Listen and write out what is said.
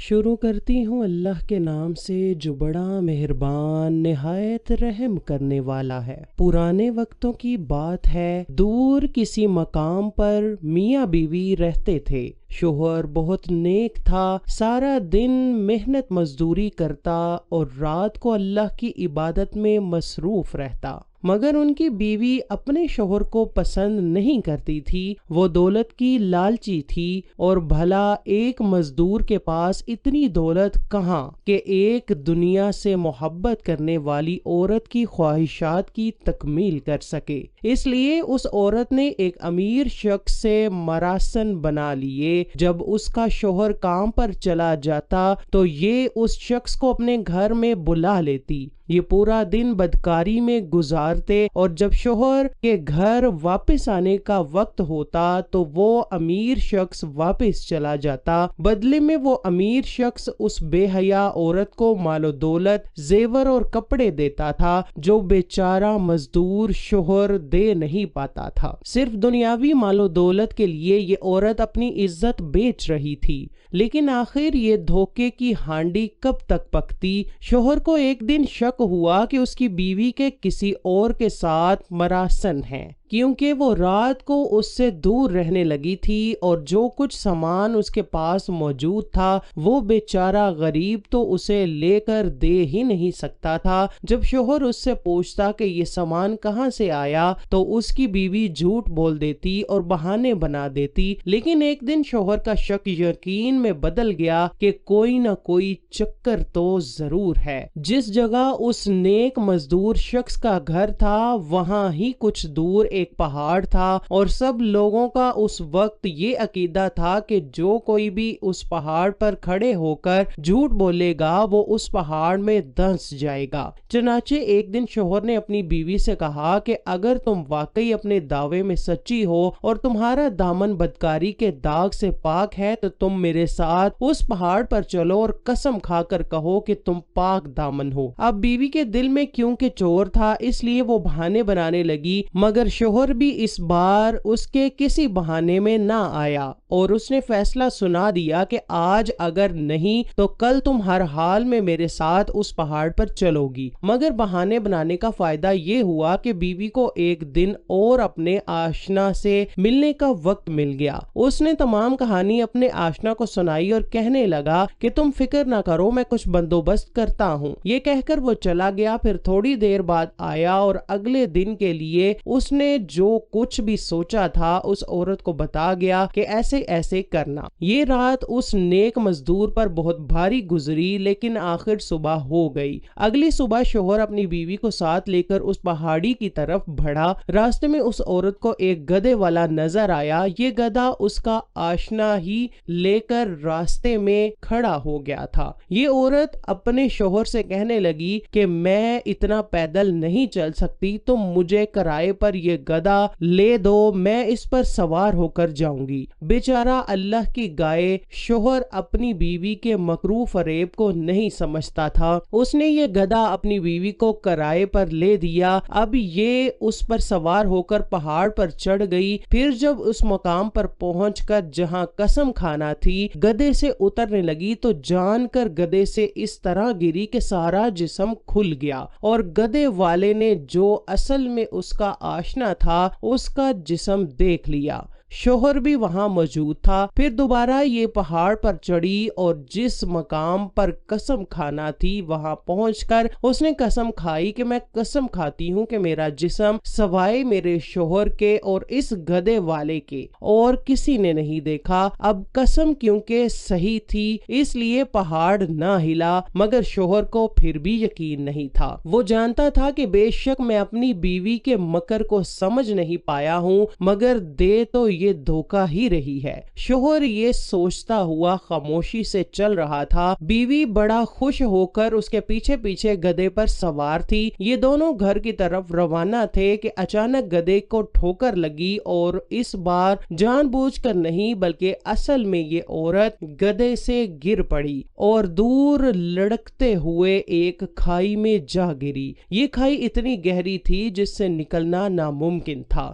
شروع کرتی ہوں اللہ کے نام سے جو بڑا مہربان نہایت رحم کرنے والا ہے۔ پرانے وقتوں کی بات ہے، دور کسی مقام پر میاں بیوی رہتے تھے۔ شوہر بہت نیک تھا، سارا دن محنت مزدوری کرتا اور رات کو اللہ کی عبادت میں مصروف رہتا، مگر ان کی بیوی اپنے شوہر کو پسند نہیں کرتی تھی۔ وہ دولت کی لالچی تھی، اور بھلا ایک مزدور کے پاس اتنی دولت کہاں کہ ایک دنیا سے محبت کرنے والی عورت کی خواہشات کی تکمیل کر سکے۔ اس لیے اس عورت نے ایک امیر شخص سے مراسن بنا لیے۔ جب اس کا شوہر کام پر چلا جاتا تو یہ اس شخص کو اپنے گھر میں بلا لیتی۔ یہ پورا دن بدکاری میں گزارتے، اور جب شوہر کے گھر واپس آنے کا وقت ہوتا تو وہ امیر شخص واپس چلا جاتا۔ بدلے میں وہ امیر شخص اس بے حیا عورت کو مال و دولت، زیور اور کپڑے دیتا تھا جو بیچارہ مزدور شوہر دے نہیں پاتا تھا۔ صرف دنیاوی مال و دولت کے لیے یہ عورت اپنی عزت بیچ رہی تھی، لیکن آخر یہ دھوکے کی ہانڈی کب تک پکتی؟ شوہر کو ایک دن شک ہوا کہ اس کی بیوی کے کسی اور کے ساتھ مراسن ہے، کیونکہ وہ رات کو اس سے دور رہنے لگی تھی، اور جو کچھ سامان اس کے پاس موجود تھا وہ بیچارہ غریب تو اسے لے کر دے ہی نہیں سکتا تھا۔ جب شوہر اس سے پوچھتا کہ یہ سامان کہاں سے آیا تو اس کی بیوی جھوٹ بول دیتی اور بہانے بنا دیتی، لیکن ایک دن شوہر کا شک یقین میں بدل گیا کہ کوئی نہ کوئی چکر تو ضرور ہے۔ جس جگہ اس نیک مزدور شخص کا گھر تھا وہاں ہی کچھ دور ایک پہاڑ تھا، اور سب لوگوں کا اس وقت یہ عقیدہ تھا کہ جو کوئی بھی اس پہاڑ پر کھڑے ہو کر جھوٹ بولے گا وہ اس پہاڑ میں دھنس جائے گا۔ چنانچہ ایک دن شوہر نے اپنی بیوی سے کہا کہ اگر تم واقعی اپنے دعوے میں سچی ہو اور تمہارا دامن بدکاری کے داغ سے پاک ہے تو تم میرے ساتھ اس پہاڑ پر چلو اور قسم کھا کر کہو کہ تم پاک دامن ہو۔ اب بیوی کے دل میں کیونکہ چور تھا اس لیے وہ بہانے بنانے لگی، مگر شوہر بھی اس بار اس کے کسی بہانے میں نہ آیا، اور اس نے فیصلہ سنا دیا کہ آج اگر نہیں تو کل تم ہر حال میں میرے ساتھ اس پہاڑ پر چلو گی۔ مگر بہانے بنانے کا فائدہ یہ ہوا کہ بیوی کو ایک دن اور اپنے آشنا سے ملنے کا وقت مل گیا۔ اس نے تمام کہانی اپنے آشنا کو سنائی اور کہنے لگا کہ تم فکر نہ کرو، میں کچھ بندوبست کرتا ہوں۔ یہ کہہ کر وہ چلا گیا، پھر تھوڑی دیر بعد آیا اور اگلے دن کے لیے اس نے جو کچھ بھی سوچا تھا اس عورت کو بتا گیا کہ ایسے ایسے کرنا۔ یہ رات اس نیک مزدور پر بہت بھاری گزری، لیکن آخر صبح ہو گئی۔ اگلی صبح شوہر اپنی بیوی کو ساتھ لے کر اس پہاڑی کی طرف بڑھا۔ راستے میں اس عورت کو ایک گدھے والا نظر آیا۔ یہ گدھا اس کا آشنا ہی لے کر راستے میں کھڑا ہو گیا تھا۔ یہ عورت اپنے شوہر سے کہنے لگی کہ میں اتنا پیدل نہیں چل سکتی، تم مجھے کرائے پر یہ گدھا لے دو، میں اس پر سوار ہو کر جاؤں گی۔ بیچارہ اللہ کی گائے شوہر اپنی بیوی کے مکرو فریب کو نہیں سمجھتا تھا۔ اس نے یہ گدھا اپنی بیوی کو کرائے پر لے دیا۔ اب یہ اس پر سوار ہو کر پہاڑ پر چڑھ گئی۔ پھر جب اس مقام پر پہنچ کر جہاں قسم کھانا تھی گدھے سے اترنے لگی تو جان کر گدھے سے اس طرح گری کہ سارا جسم کھل گیا، اور گدھے والے نے جو اصل میں اس کا آشنا تھا اس کا جسم دیکھ لیا۔ شوہر بھی وہاں موجود تھا۔ پھر دوبارہ یہ پہاڑ پر چڑھی اور جس مقام پر قسم کھانا تھی وہاں پہنچ کر اس نے قسم کھائی کہ میں قسم کھاتی ہوں کہ میرا جسم سوائے میرے شوہر کے اور اس گدھے والے کے اور کسی نے نہیں دیکھا۔ اب قسم کیونکہ صحیح تھی اس لیے پہاڑ نہ ہلا، مگر شوہر کو پھر بھی یقین نہیں تھا۔ وہ جانتا تھا کہ بے شک میں اپنی بیوی کے مکر کو سمجھ نہیں پایا ہوں، مگر دے تو یہ دھوکہ ہی رہی ہے۔ شوہر یہ سوچتا ہوا خاموشی سے چل رہا تھا۔ بیوی بڑا خوش ہو کر اس کے پیچھے پیچھے گدھے پر سوار تھی۔ یہ دونوں گھر کی طرف روانہ تھے کہ اچانک گدھے کو ٹھوکر لگی، اور اس بار جان بوجھ کر نہیں بلکہ اصل میں یہ عورت گدھے سے گر پڑی اور دور لڑکتے ہوئے ایک کھائی میں جا گری۔ یہ کھائی اتنی گہری تھی جس سے نکلنا ناممکن تھا۔